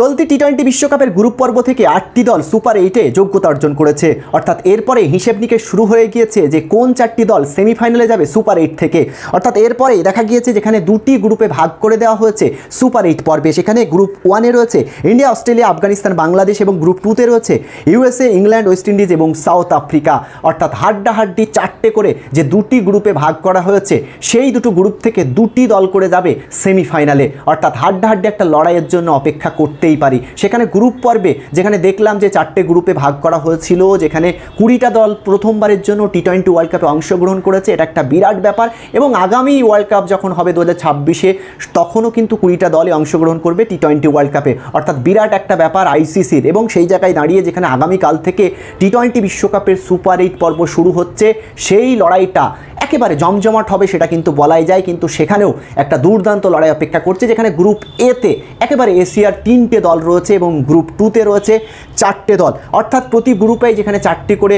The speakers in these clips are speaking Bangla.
চলতি টি-20 বিশ্বকাপের গ্রুপ পর্ব থেকে 8টি দল সুপার 8-এ যোগ্যতা অর্জন করেছে। অর্থাৎ এরপরে হিসেব নিকেশ শুরু হয়ে গিয়েছে যে কোন 4টি দল সেমিফাইনালে যাবে সুপার 8 থেকে। অর্থাৎ এরপরে দেখা গিয়েছে যেখানে দুটি গ্রুপে ভাগ করে দেওয়া হয়েছে সুপার 8 পর্বে। সেখানে গ্রুপ 1-এ রয়েছে ইন্ডিয়া, অস্ট্রেলিয়া, আফগানিস্তান, বাংলাদেশ এবং গ্রুপ 2-তে রয়েছে ইউএসএ, ইংল্যান্ড, ওয়েস্ট ইন্ডিজ এবং সাউথ আফ্রিকা। অর্থাৎ হাড্ডাহাড্ডি 4টে করে যে দুটি গ্রুপে ভাগ করা হয়েছে সেই দুটো গ্রুপ থেকে দুটি দল করে যাবে সেমিফাইনালে। অর্থাৎ হাড্ডাহাড্ডি একটা লড়াইয়ের জন্য অপেক্ষা করতেই পারি। সেখানে গ্রুপ পর্বে যেখানে দেখলাম যে 4টে গ্রুপে ভাগ করা হয়েছিল, যেখানে 20টা দল প্রথমবারের জন্য টি-20 ওয়ার্ল্ড কাপে অংশগ্রহণ করেছে। এটা একটা বিরাট ব্যাপার এবং আগামী ওয়ার্ল্ড কাপ যখন হবে 2026-এ তখনও কিন্তু 20টা দলই অংশগ্রহণ করবে টি-20 ওয়ার্ল্ড কাপে। অর্থাৎ বিরাট একটা ব্যাপার আইসিসির। এবং সেই জায়গায় দাঁড়িয়ে যেখানে আগামীকাল থেকে টি-20 বিশ্বকাপের সুপার 8 পর্ব শুরু হচ্ছে, সেই লড়াইটা একেবারে জমজমাট হবে সেটা কিন্তু বলাই যায়। কিন্তু সেখানেও একটা দুর্দান্ত লড়াই অপেক্ষা করছে, যেখানে গ্রুপ এতে একেবারে এশিয়ার 3টে দল রয়েছে এবং গ্রুপ 2-তে রয়েছে 4টে দল। অর্থাৎ প্রতি গ্রুপেই যেখানে 4টি করে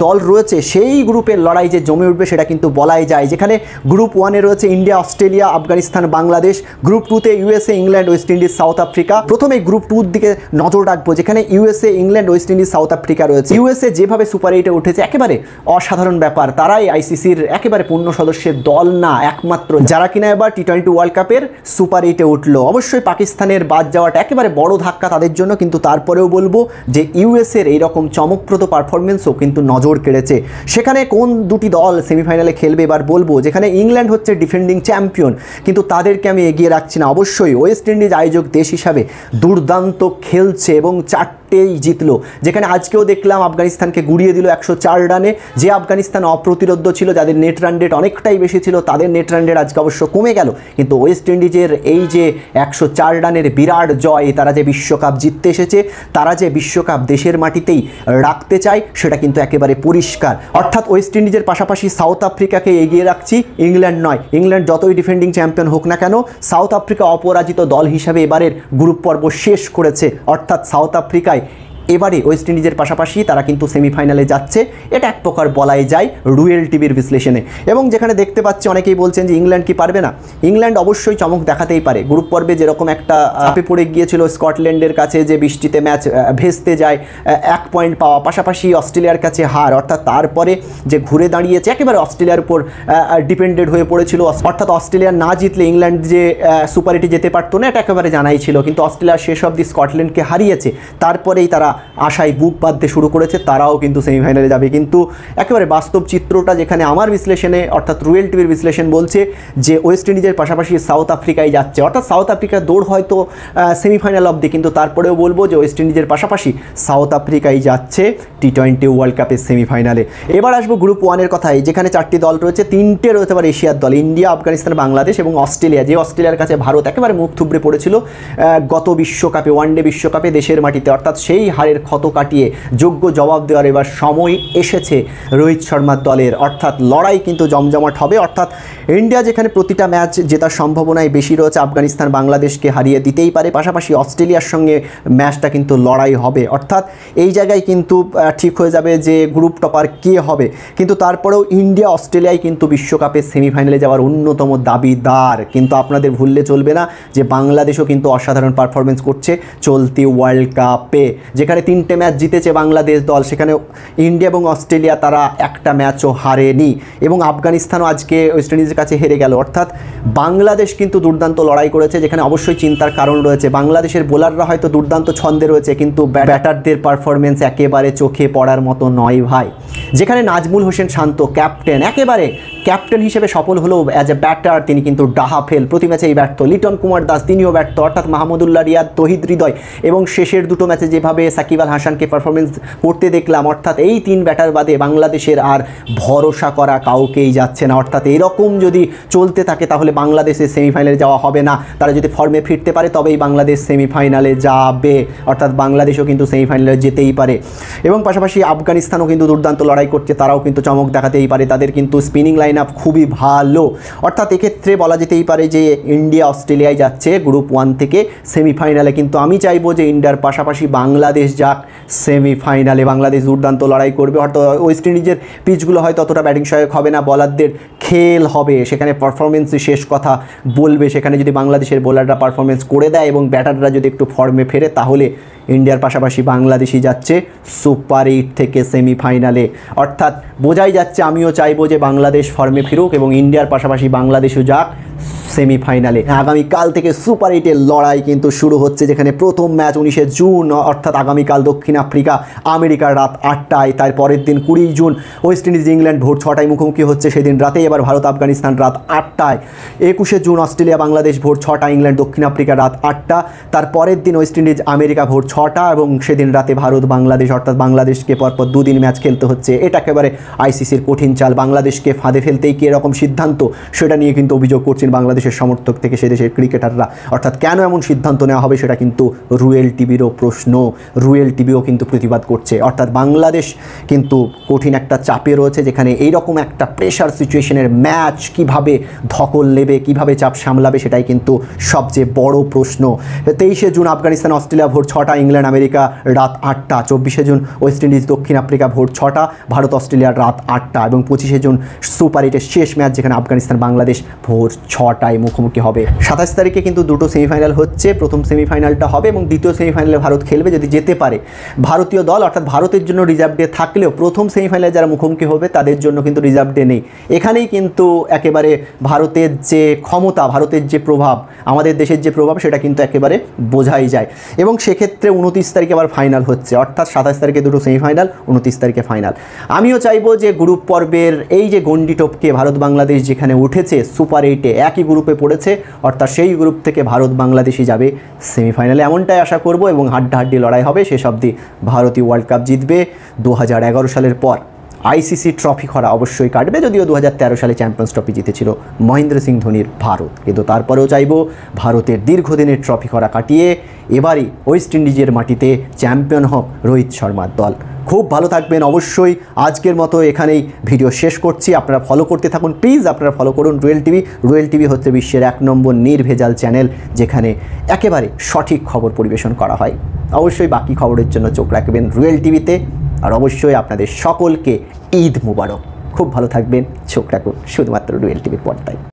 দল রয়েছে সেই গ্রুপের লড়াই যে জমে উঠবে সেটা কিন্তু বলাই যায়। যেখানে গ্রুপ 1-এ রয়েছে India, Australia, Afghanistan, Bangladesh. Group 2-তে USA, England, West Indies, South Africa. প্রথমে গ্রুপ 2-র দিকে নজর রাখবো, যেখানে USA, England, West Indies, South Africa রয়েছে। ইউএসএ যেভাবে সুপার 8-এ উঠেছে একেবারে অসাধারণ ব্যাপার। তারাই আইসিসির একেবারে পূর্ণ সদস্যের দল না, একমাত্র যারা কিনা এবার টি-20 ওয়ার্ল্ড কাপের সুপার 8-এ উঠলো। অবশ্যই পাকিস্তানের বাদ যাওয়াটা একেবারে বড় ধাক্কা তাদের জন্য, কিন্তু তারপরেও বলবো যে ইউএসএর এইরকম চমকপ্রদ পারফরমেন্সও কিন্তু নজর কেড়েছে। সেখানে কোন দুটি দল সেমিফাইনালে খেলবে এবার বলবো। যেখানে ইংল্যান্ড হচ্ছে ডিফেন্ডিং চ্যাম্পিয়ন, কিন্তু তাদেরকে আমি এগিয়ে রাখছি না। অবশ্যই ওয়েস্ট ইন্ডিজ আয়োজক দেশ হিসাবে দুর্দান্ত খেলছে এবং 4টেই জিতলো। যেখানে আজকেও দেখলাম আফগানিস্তানকে গুড়িয়ে দিল 104 রানে। যে আফগানিস্তান অপ্রতিরোধ্য ছিল, যাদের নেট রান রেট অনেকটাই বেশি ছিল, তাদের নেট রান রেট আজকে অবশ্য কমে গেল। কিন্তু ওয়েস্ট ইন্ডিজের এই যে 104 রানের বিরাট জয়, তারা যে বিশ্বকাপ জিততে এসেছে, তারা যে বিশ্বকাপ দেশের মাটিতেই রাখতে চায় সেটা কিন্তু একেবারে পরিষ্কার। অর্থাৎ ওয়েস্ট ইন্ডিজের পাশাপাশি সাউথ আফ্রিকাকে এগিয়ে রাখছি, ইংল্যান্ড নয়। ইংল্যান্ড যতই ডিফেন্ডিং চ্যাম্পিয়ন হোক না কেন, সাউথ আফ্রিকা অপরাজিত দল হিসাবে এবারের গ্রুপ পর্ব শেষ করেছে। অর্থাৎ সাউথ আফ্রিকায় এবারে ওয়েস্ট ইন্ডিজের পাশাপাশি তারা কিন্তু সেমিফাইনালে যাচ্ছে, এটা এক প্রকার বলাই যায় রুয়েল টিভির বিশ্লেষণে। এবং যেখানে দেখতে পাচ্ছি অনেকেই বলছেন যে ইংল্যান্ড কি পারবে না। ইংল্যান্ড অবশ্যই চমক দেখাতেই পারে। গ্রুপ পর্বে যেরকম একটা চাপে পড়ে গিয়েছিল স্কটল্যান্ডের কাছে, যে বৃষ্টিতে ম্যাচ ভেস্তে যায়, 1 পয়েন্ট পাওয়া, পাশাপাশি অস্ট্রেলিয়ার কাছে হার। অর্থাৎ তারপরে যে ঘুরে দাঁড়িয়েছে একেবারে অস্ট্রেলিয়ার উপর ডিপেন্ডেড হয়ে পড়েছিল। অর্থাৎ অস্ট্রেলিয়া না জিতলে ইংল্যান্ড যে সুপার 8-এ যেতে পারতো না, এটা একেবারে জানাই ছিল। কিন্তু অস্ট্রেলিয়া শেষ অবধি স্কটল্যান্ডকে হারিয়েছে, তারপরেই তারা আশায় বুক বাঁধতে শুরু করেছে, তারাও কিন্তু সেমিফাইনালে যাবে। কিন্তু একেবারে বাস্তব চিত্রটা যেখানে আমার বিশ্লেষণে অর্থাৎ রুয়েল টিভির বিশ্লেষণ বলছে যে ওয়েস্ট ইন্ডিজের পাশাপাশি সাউথ আফ্রিকায় যাচ্ছে। অর্থাৎ সাউথ আফ্রিকার দৌড় হয়তো সেমিফাইনাল অবধি, কিন্তু তারপরেও বলবো যে ওয়েস্ট ইন্ডিজের পাশাপাশি সাউথ আফ্রিকায় যাচ্ছে টি-20 ওয়ার্ল্ড কাপের সেমিফাইনালে। এবার আসবো গ্রুপ 1-এর কথায়, যেখানে 4টি দল রয়েছে। 3টে রয়েছে আবার এশিয়ার দল, ইন্ডিয়া, আফগানিস্তান, বাংলাদেশ এবং অস্ট্রেলিয়া। যে অস্ট্রেলিয়ার কাছে ভারত একেবারে মুখ থুবড়ে পড়েছিল গত বিশ্বকাপে, ওয়ানডে বিশ্বকাপে দেশের মাটিতে। অর্থাৎ সেই হারের ক্ষত কাটিয়ে যোগ্য জবাব দেওয়ার এবার সময় এসেছে রোহিত শর্মার দলের। অর্থাৎ লড়াই কিন্তু জমজমাট হবে। অর্থাৎ ইন্ডিয়া যেখানে প্রতিটা ম্যাচ জেতার সম্ভাবনায় বেশি রয়েছে, আফগানিস্তান বাংলাদেশকে হারিয়ে দিতেই পারে। পাশাপাশি অস্ট্রেলিয়ার সঙ্গে ম্যাচটা কিন্তু লড়াই হবে। অর্থাৎ এই জায়গায় কিন্তু ঠিক হয়ে যাবে যে গ্রুপ টপার কে হবে। কিন্তু তারপরেও ইন্ডিয়া, অস্ট্রেলিয়ায় কিন্তু বিশ্বকাপের সেমিফাইনালে যাওয়ার অন্যতম দাবিদার। কিন্তু আপনাদের ভুললে চলবে না যে বাংলাদেশও কিন্তু অসাধারণ পারফরমেন্স করছে চলতি ওয়ার্ল্ড কাপে। যেখানে 3টে ম্যাচ জিতেছে বাংলাদেশ দল, সেখানে ইন্ডিয়া এবং অস্ট্রেলিয়া তারা একটা ম্যাচও হারেনি। এবং আফগানিস্তানও আজকে ওয়েস্ট ইন্ডিজের কাছে হেরে গেল। অর্থাৎ বাংলাদেশ কিন্তু দুর্দান্ত লড়াই করেছে, যেখানে অবশ্যই চিন্তার কারণ রয়েছে। বাংলাদেশের বোলাররা হয়তো দুর্দান্ত ছন্দে রয়েছে, কিন্তু ব্যাটারদের পারফরমেন্স একেবারে চোখে পড়ার মতো নয় ভাই। যেখানে নাজমুল হোসেন শান্ত ক্যাপ্টেন, একেবারে ক্যাপ্টেন হিসেবে সফল হলেও অ্যাজ এ ব্যাটার তিনি কিন্তু ডাহা ফেল, প্রতি ম্যাচেই ব্যর্থ। লিটন কুমার দাস তিনিও ব্যর্থ। অর্থাৎ মাহমুদুল্লাহ রিয়াদ, তহিদ হৃদয় এবং শেষের দুটো ম্যাচে যেভাবে সাকিব আল হাসানকে পারফরমেন্স করতে দেখলাম, অর্থাৎ এই 3 ব্যাটার বাদে বাংলাদেশের আর ভরসা করা কাউকেই যাচ্ছে না। অর্থাৎ এরকম যদি চলতে থাকে তাহলে বাংলাদেশের সেমিফাইনালে যাওয়া হবে না। তারা যদি ফর্মে ফিরতে পারে তবেই বাংলাদেশ সেমিফাইনালে যাবে। অর্থাৎ বাংলাদেশও কিন্তু সেমিফাইনালে যেতেই পারে। এবং পাশাপাশি আফগানিস্তানও কিন্তু দুর্দান্ত লড়াই করছে, তারাও কিন্তু চমক দেখাতেই পারে। তাদের কিন্তু স্পিনিং লাইন আপ খুবই ভালো। অর্থাৎ এক্ষেত্রে বলা যেতেই পারে যে ইন্ডিয়া অস্ট্রেলিয়ায় যাচ্ছে গ্রুপ 1 থেকে সেমিফাইনালে। কিন্তু আমি চাইবো যে ইন্ডিয়ার পাশাপাশি বাংলাদেশ যাক সেমিফাইনালে। বাংলাদেশ দুর্দান্ত লড়াই করবে, হয়তো ওয়েস্ট ইন্ডিজের পিচগুলো হয়তো অতটা ব্যাটিং সহায়ক হবে না, বলারদের খেল হবে, সেখানে পারফরমেন্সই শেষ কথা বলবে। সেখানে যদি বাংলাদেশের বোলাররা পারফরমেন্স করে দেয় এবং ব্যাটাররা যদি একটু ফর্মে ফেরে, তাহলে ইন্ডিয়ার পাশাপাশি বাংলাদেশই যাচ্ছে সুপার 8 থেকে সেমিফাইনালে। অর্থাৎ বোঝাই যাচ্ছে আমিও চাইবো যে বাংলাদেশ ফর্মে ফিরুক এবং ইন্ডিয়ার পাশাপাশি বাংলাদেশও যাক সেমিফাইনালে। আগামীকাল থেকে সুপার 8-এর লড়াই কিন্তু শুরু হচ্ছে, যেখানে প্রথম ম্যাচ 19শে জুন, অর্থাৎ আগামীকাল দক্ষিণ আফ্রিকা আমেরিকার রাত 8টায়। তার পরের দিন 20 জুন ওয়েস্ট ইন্ডিজ ইংল্যান্ড ভোর 6টায় মুখোমুখি হচ্ছে, সেদিন রাতে। এবার ভারত আফগানিস্তান রাত 8টায়। 21শে জুন অস্ট্রেলিয়া বাংলাদেশ ভোর 6টা, ইংল্যান্ড দক্ষিণ আফ্রিকা রাত 8টা। তার পরের দিন ওয়েস্ট ইন্ডিজ আমেরিকা ভোর 6টা এবং সেদিন রাতে ভারত বাংলাদেশ, অর্থাৎ বাংলাদেশকে পরপর 2 দিন ম্যাচ খেলতে হচ্ছে। এটা একেবারে আইসিসির কঠিন চাল। বাংলাদেশকে ফাঁদে ফেলতেই কি এরকম সিদ্ধান্ত, সেটা নিয়ে কিন্তু অভিযোগ করছেন বাংলাদেশের সমর্থক থেকে সে দেশের ক্রিকেটাররা। অর্থাৎ কেন এমন সিদ্ধান্ত নেওয়া হবে সেটা কিন্তু রুয়েল টিভিরও প্রশ্ন। রুয়েল টিভিও কিন্তু প্রতিবাদ করছে। অর্থাৎ বাংলাদেশ কিন্তু কঠিন একটা চাপে রয়েছে, যেখানে এইরকম একটা প্রেশার সিচুয়েশনের ম্যাচ কিভাবে ধকল নেবে, কিভাবে চাপ সামলাবে, সেটাই কিন্তু সবচেয়ে বড় প্রশ্ন। 23শে জুন আফগানিস্তান অস্ট্রেলিয়া ভোর 6টা, ইংল্যান্ড আমেরিকা রাত 8টা। 24শে জুন ওয়েস্ট ইন্ডিজ দক্ষিণ আফ্রিকা ভোর 6টা, ভারত অস্ট্রেলিয়ার রাত 8টা। এবং 25শে জুন সুপার 8-এর শেষ ম্যাচ, যেখানে আফগানিস্তান বাংলাদেশ ভোর 6টায় মুখোমুখি হবে। 27 তারিখে কিন্তু দুটো সেমিফাইনাল হচ্ছে। প্রথম সেমিফাইনালটা হবে এবং দ্বিতীয় সেমিফাইনালে ভারত খেলবে যদি যেতে পারে। ভারতীয় দল অর্থাৎ ভারতের জন্য রিজার্ভ ডে থাকলেও প্রথম সেমিফাইনালে যারা মুখোমুখি হবে তাদের জন্য কিন্তু রিজার্ভ ডে নেই। এখানেই কিন্তু একেবারে ভারতের যে ক্ষমতা, ভারতের যে প্রভাব, আমাদের দেশের যে প্রভাব, সেটা কিন্তু একেবারে বোঝাই যায়। এবং সেক্ষেত্রে 29 তারিখে আবার ফাইনাল হচ্ছে, অর্থাৎ 27 তারিখে দুটো সেমিফাইনাল, 29 তারিখে ফাইনাল। আমিও চাইবো যে গ্রুপ পর্বের এই যে গন্ডি টপকে ভারত বাংলাদেশ যেখানে উঠেছে সুপার 8-এ, একই গ্রুপে পড়েছে, অর্থাৎ সেই গ্রুপ থেকে ভারত বাংলাদেশই যাবে সেমিফাইনালে, এমনটাই আশা করব। এবং হাড্ডাহাড্ডি লড়াই হবে। শেষ অবধি ভারতীয় ওয়ার্ল্ড কাপ জিতবে। 2011 সালের পর আইসিসি ট্রফি খরা অবশ্যই কাটবে, যদিও 2013 সালে চ্যাম্পিয়ন্স ট্রফি জিতেছিল মহেন্দ্র সিং ধোনির ভারত। কিন্তু তারপরেও চাইব ভারতের দীর্ঘদিনের ট্রফি খরা কাটিয়ে এবারই ওয়েস্ট ইন্ডিজের মাটিতে চ্যাম্পিয়ন হোক রোহিত শর্মার দল। খুব ভালো থাকবেন। অবশ্যই আজকের মতো এখানেই ভিডিও শেষ করছি। আপনারা ফলো করতে থাকুন, প্লিজ আপনারা ফলো করুন রুয়েল টিভি। রুয়েল টিভি হচ্ছে বিশ্বের 1 নম্বর নির্ভেজাল চ্যানেল, যেখানে একেবারে সঠিক খবর পরিবেশন করা হয়। অবশ্যই বাকি খবরের জন্য চোখ রাখবেন রুয়েল টিভিতে। আর অবশ্যই আপনাদের সকলকে ঈদ মুবারক। খুব ভালো থাকবেন, চোখ রাখুন শুধুমাত্র রুয়েল টিভির পর্দায়।